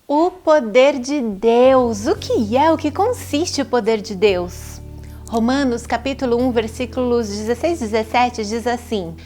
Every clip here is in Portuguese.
O poder de Deus. O que é? O que consiste o poder de Deus? Romanos capítulo 1, versículos 16 e 17 diz assim: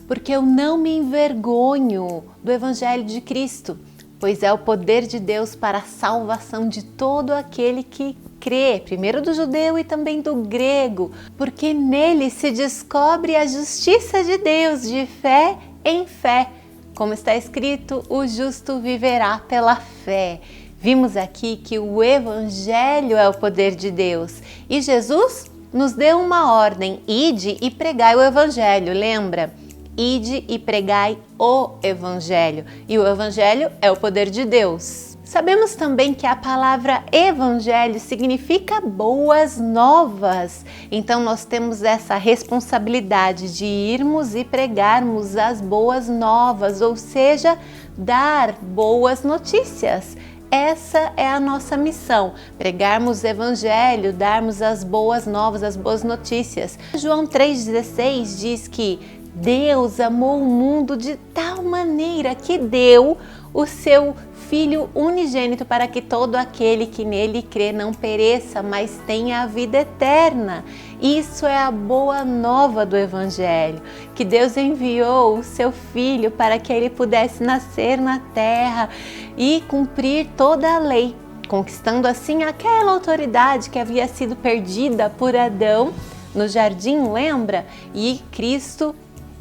porque eu não me envergonho do Evangelho de Cristo, pois é o poder de Deus para a salvação de todo aquele que crê, primeiro do judeu e também do grego, porque nele se descobre a justiça de Deus de fé em fé. Como está escrito, o justo viverá pela fé. Vimos aqui que o Evangelho é o poder de Deus e Jesus nos deu uma ordem: ide e pregai o Evangelho, lembra? Ide e pregai o Evangelho. E o Evangelho é o poder de Deus. Sabemos também que a palavra Evangelho significa boas novas. Então nós temos essa responsabilidade de irmos e pregarmos as boas novas, ou seja, dar boas notícias. Essa é a nossa missão, pregarmos o Evangelho, darmos as boas novas, as boas notícias. João 3,16 diz que Deus amou o mundo de tal maneira que deu o seu Filho unigênito para que todo aquele que nele crê não pereça, mas tenha a vida eterna. Isso é a boa nova do Evangelho, que Deus enviou o seu Filho para que ele pudesse nascer na terra e cumprir toda a lei, conquistando assim aquela autoridade que havia sido perdida por Adão no jardim, lembra? E Cristo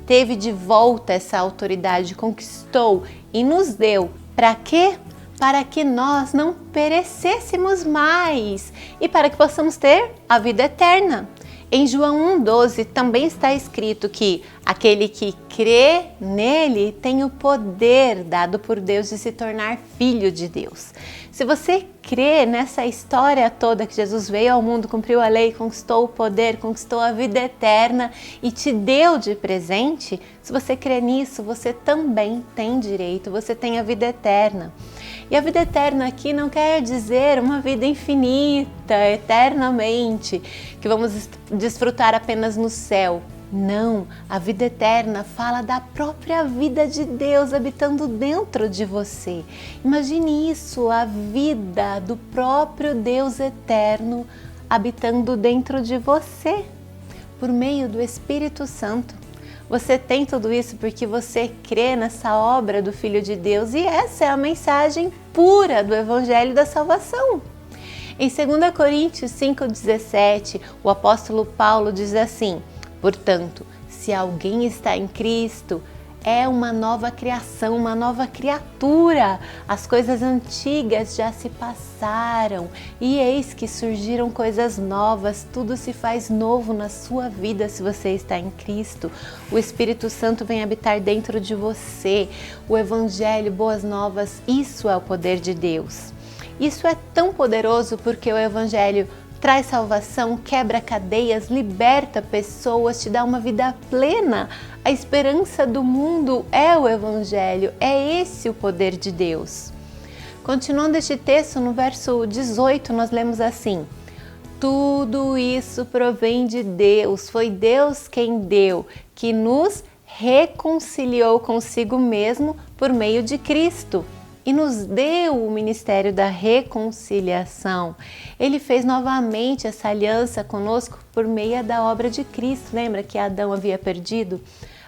teve de volta essa autoridade, conquistou e nos deu. Para quê? Para que nós não perecêssemos mais e para que possamos ter a vida eterna. Em João 1,12 também está escrito que aquele que crê nele tem o poder dado por Deus de se tornar filho de Deus. Se você crê nessa história toda que Jesus veio ao mundo, cumpriu a lei, conquistou o poder, conquistou a vida eterna e te deu de presente, se você crê nisso, você também tem direito, você tem a vida eterna. E a vida eterna aqui não quer dizer uma vida infinita, eternamente, que vamos desfrutar apenas no céu. Não, a vida eterna fala da própria vida de Deus habitando dentro de você. Imagine isso, a vida do próprio Deus eterno habitando dentro de você, por meio do Espírito Santo. Você tem tudo isso porque você crê nessa obra do Filho de Deus e essa é a mensagem pura do Evangelho da Salvação. Em 2 Coríntios 5,17, o apóstolo Paulo diz assim: portanto, se alguém está em Cristo, é uma nova criação, uma nova criatura. As coisas antigas já se passaram e eis que surgiram coisas novas. Tudo se faz novo na sua vida se você está em Cristo. O Espírito Santo vem habitar dentro de você. O Evangelho, boas novas, isso é o poder de Deus. Isso é tão poderoso porque o Evangelho traz salvação, quebra cadeias, liberta pessoas, te dá uma vida plena. A esperança do mundo é o Evangelho, é esse o poder de Deus. Continuando este texto, no verso 18, nós lemos assim: tudo isso provém de Deus, foi Deus quem deu, que nos reconciliou consigo mesmo por meio de Cristo. E nos deu o ministério da reconciliação. Ele fez novamente essa aliança conosco por meio da obra de Cristo. Lembra que Adão havia perdido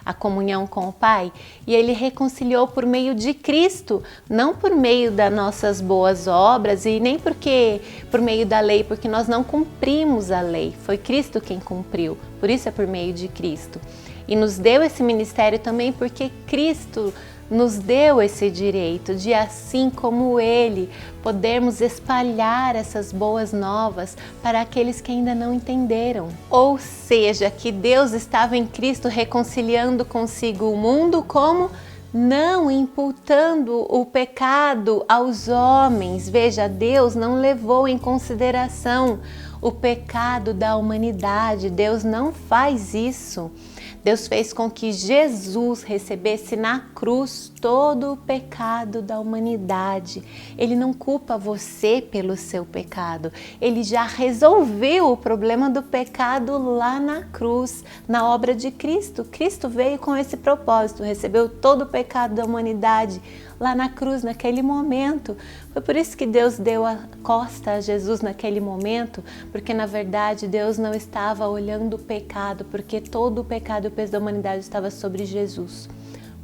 a comunhão com o Pai? E ele reconciliou por meio de Cristo, não por meio das nossas boas obras e nem por meio da lei, porque nós não cumprimos a lei. Foi Cristo quem cumpriu, por isso é por meio de Cristo. E nos deu esse ministério também porque Cristo nos deu esse direito de, assim como Ele, podermos espalhar essas boas novas para aqueles que ainda não entenderam. Ou seja, que Deus estava em Cristo reconciliando consigo o mundo, como? Não imputando o pecado aos homens. Veja, Deus não levou em consideração o pecado da humanidade. Deus não faz isso. Deus fez com que Jesus recebesse na cruz todo o pecado da humanidade. Ele não culpa você pelo seu pecado. Ele já resolveu o problema do pecado lá na cruz, na obra de Cristo. Cristo veio com esse propósito, recebeu todo o pecado da humanidade lá na cruz, naquele momento. Foi por isso que Deus deu a costa a Jesus naquele momento, porque na verdade Deus não estava olhando o pecado, porque todo o pecado e o peso da humanidade estava sobre Jesus.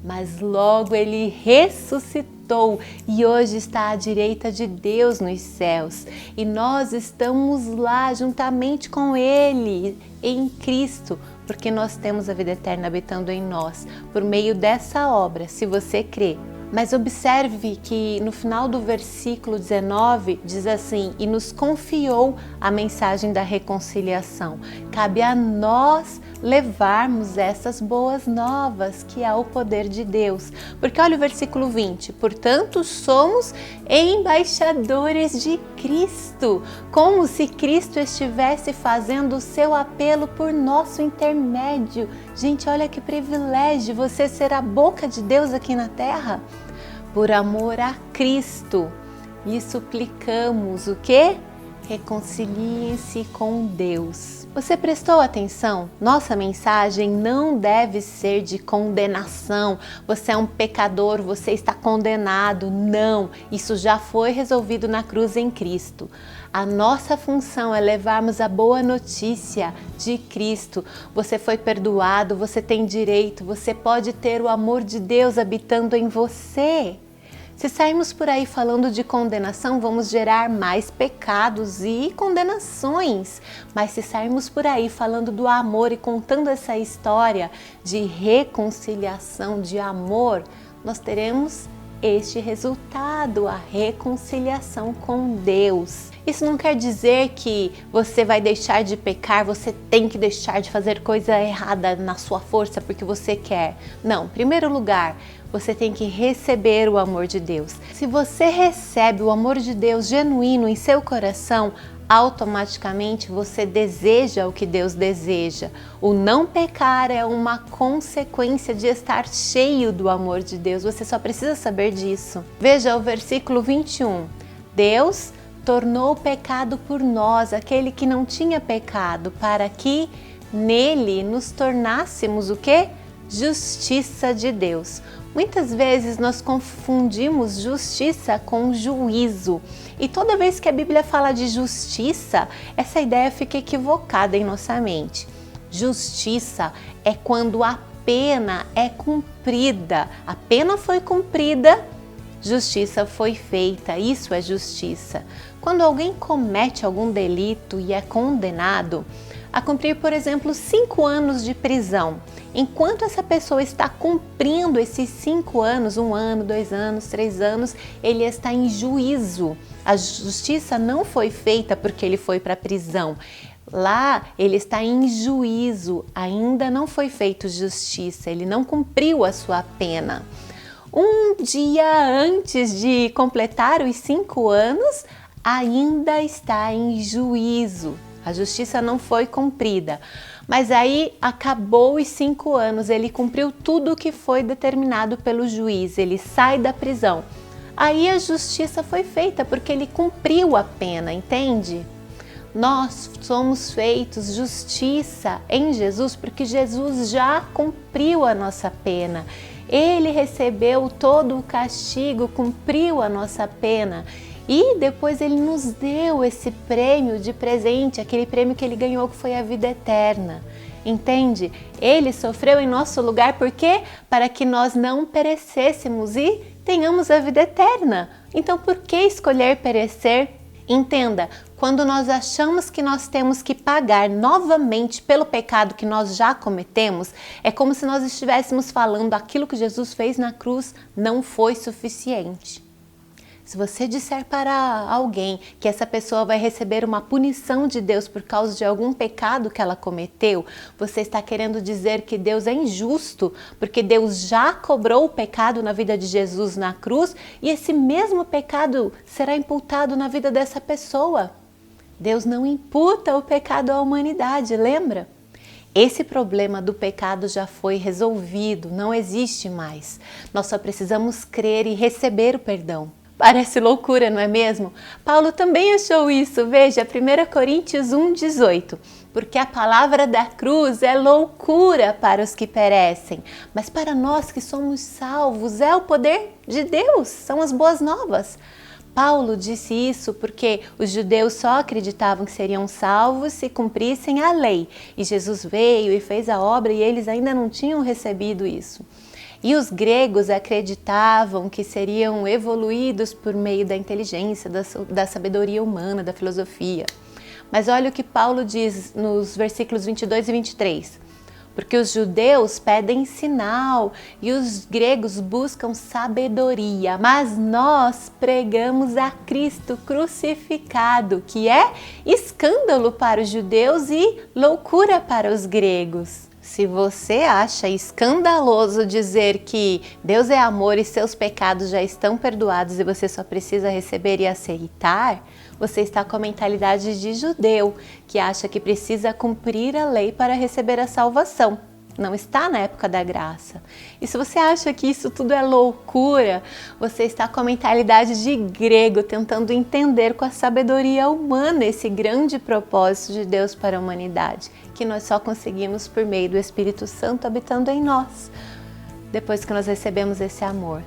Mas logo ele ressuscitou e hoje está à direita de Deus nos céus. E nós estamos lá juntamente com ele, em Cristo, porque nós temos a vida eterna habitando em nós, por meio dessa obra, se você crê. Mas observe que no final do versículo 19 diz assim: e nos confiou a mensagem da reconciliação. Cabe a nós levarmos essas boas novas, que é o poder de Deus. Porque olha o versículo 20: portanto somos embaixadores de Cristo, como se Cristo estivesse fazendo o seu apelo por nosso intermédio. Gente, olha que privilégio você ser a boca de Deus aqui na terra. Por amor a Cristo, lhe suplicamos o quê? Reconciliem-se com Deus. Você prestou atenção? Nossa mensagem não deve ser de condenação. Você é um pecador, você está condenado. Não, isso já foi resolvido na cruz em Cristo. A nossa função é levarmos a boa notícia de Cristo. Você foi perdoado, você tem direito, você pode ter o amor de Deus habitando em você. Se sairmos por aí falando de condenação, vamos gerar mais pecados e condenações. Mas se sairmos por aí falando do amor e contando essa história de reconciliação, de amor, nós teremos este resultado, a reconciliação com Deus. Isso não quer dizer que você vai deixar de pecar, você tem que deixar de fazer coisa errada na sua força porque você quer. Não, em primeiro lugar, você tem que receber o amor de Deus. Se você recebe o amor de Deus genuíno em seu coração, automaticamente você deseja o que Deus deseja. O não pecar é uma consequência de estar cheio do amor de Deus. Você só precisa saber disso. Veja o versículo 21. Deus tornou o pecado por nós, aquele que não tinha pecado, para que nele nos tornássemos o quê? Justiça de Deus. Muitas vezes nós confundimos justiça com juízo. E toda vez que a Bíblia fala de justiça, essa ideia fica equivocada em nossa mente. Justiça é quando a pena é cumprida. A pena foi cumprida, justiça foi feita. Isso é justiça. Quando alguém comete algum delito e é condenado a cumprir, por exemplo, 5 anos de prisão, enquanto essa pessoa está cumprindo esses 5 anos, 1 ano, 2 anos, 3 anos, ele está em juízo. A justiça não foi feita porque ele foi para a prisão. Lá ele está em juízo, ainda não foi feito justiça, ele não cumpriu a sua pena. Um dia antes de completar os 5 anos, ainda está em juízo. A justiça não foi cumprida. Mas aí acabou os 5 anos, ele cumpriu tudo o que foi determinado pelo juiz, ele sai da prisão. Aí a justiça foi feita porque ele cumpriu a pena, entende? Nós somos feitos justiça em Jesus porque Jesus já cumpriu a nossa pena. Ele recebeu todo o castigo, cumpriu a nossa pena. E depois ele nos deu esse prêmio de presente, aquele prêmio que ele ganhou que foi a vida eterna. Entende? Ele sofreu em nosso lugar, por quê? Para que nós não perecêssemos e tenhamos a vida eterna. Então por que escolher perecer? Entenda, quando nós achamos que nós temos que pagar novamente pelo pecado que nós já cometemos, é como se nós estivéssemos falando aquilo que Jesus fez na cruz não foi suficiente. Se você disser para alguém que essa pessoa vai receber uma punição de Deus por causa de algum pecado que ela cometeu, você está querendo dizer que Deus é injusto, porque Deus já cobrou o pecado na vida de Jesus na cruz e esse mesmo pecado será imputado na vida dessa pessoa. Deus não imputa o pecado à humanidade, lembra? Esse problema do pecado já foi resolvido, não existe mais. Nós só precisamos crer e receber o perdão. Parece loucura, não é mesmo? Paulo também achou isso. Veja, 1 Coríntios 1,18. porque a palavra da cruz é loucura para os que perecem, mas para nós que somos salvos é o poder de Deus, são as boas novas. Paulo disse isso porque os judeus só acreditavam que seriam salvos se cumprissem a lei, e Jesus veio e fez a obra e eles ainda não tinham recebido isso. E os gregos acreditavam que seriam evoluídos por meio da inteligência, da sabedoria humana, da filosofia. Mas olha o que Paulo diz nos versículos 22 e 23. Porque os judeus pedem sinal e os gregos buscam sabedoria, mas nós pregamos a Cristo crucificado, que é escândalo para os judeus e loucura para os gregos. Se você acha escandaloso dizer que Deus é amor e seus pecados já estão perdoados e você só precisa receber e aceitar, você está com a mentalidade de judeu, que acha que precisa cumprir a lei para receber a salvação. Não está na época da graça. E se você acha que isso tudo é loucura, você está com a mentalidade de grego, tentando entender com a sabedoria humana esse grande propósito de Deus para a humanidade, que nós só conseguimos por meio do Espírito Santo habitando em nós, depois que nós recebemos esse amor.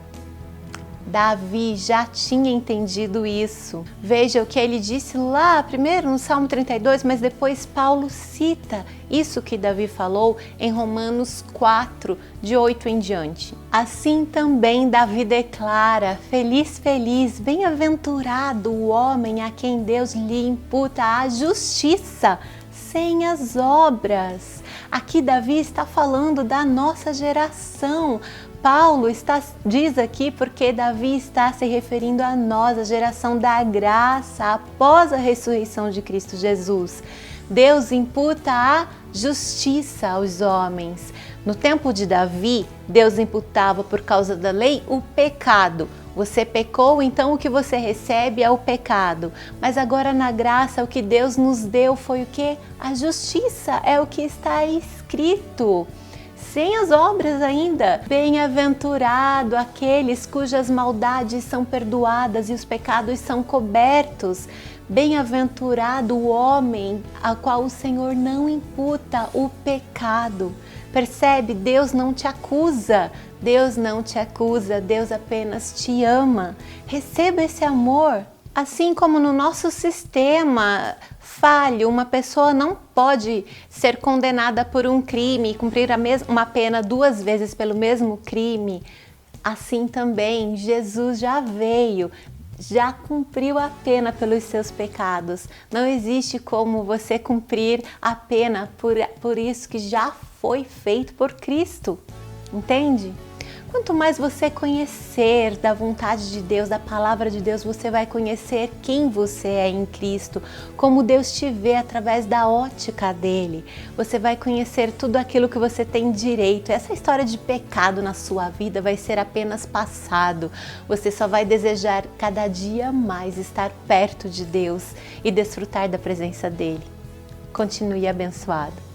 Davi já tinha entendido isso. Veja o que ele disse lá, primeiro no Salmo 32, mas depois Paulo cita isso que Davi falou em Romanos 4, de 8 em diante. Assim também Davi declara: feliz, feliz, bem-aventurado o homem a quem Deus lhe imputa a justiça, sem as obras. Aqui Davi está falando da nossa geração. Paulo diz aqui porque Davi está se referindo a nós, a geração da graça, após a ressurreição de Cristo Jesus. Deus imputa a justiça aos homens. No tempo de Davi, Deus imputava por causa da lei o pecado. Você pecou, então o que você recebe é o pecado. Mas agora na graça, o que Deus nos deu foi o quê? A justiça, é o que está escrito. Sem as obras ainda. Bem-aventurado aqueles cujas maldades são perdoadas e os pecados são cobertos. Bem-aventurado o homem a qual o Senhor não imputa o pecado. Percebe? Deus não te acusa. Deus não te acusa, Deus apenas te ama. Receba esse amor. Assim como no nosso sistema falho, uma pessoa não pode ser condenada por um crime e cumprir uma pena 2 vezes pelo mesmo crime. Assim também, Jesus já veio, já cumpriu a pena pelos seus pecados. Não existe como você cumprir a pena por isso que já foi feito por Cristo. Entende? Quanto mais você conhecer da vontade de Deus, da palavra de Deus, você vai conhecer quem você é em Cristo, como Deus te vê através da ótica dele. Você vai conhecer tudo aquilo que você tem direito. Essa história de pecado na sua vida vai ser apenas passado. Você só vai desejar cada dia mais estar perto de Deus e desfrutar da presença dele. Continue abençoado.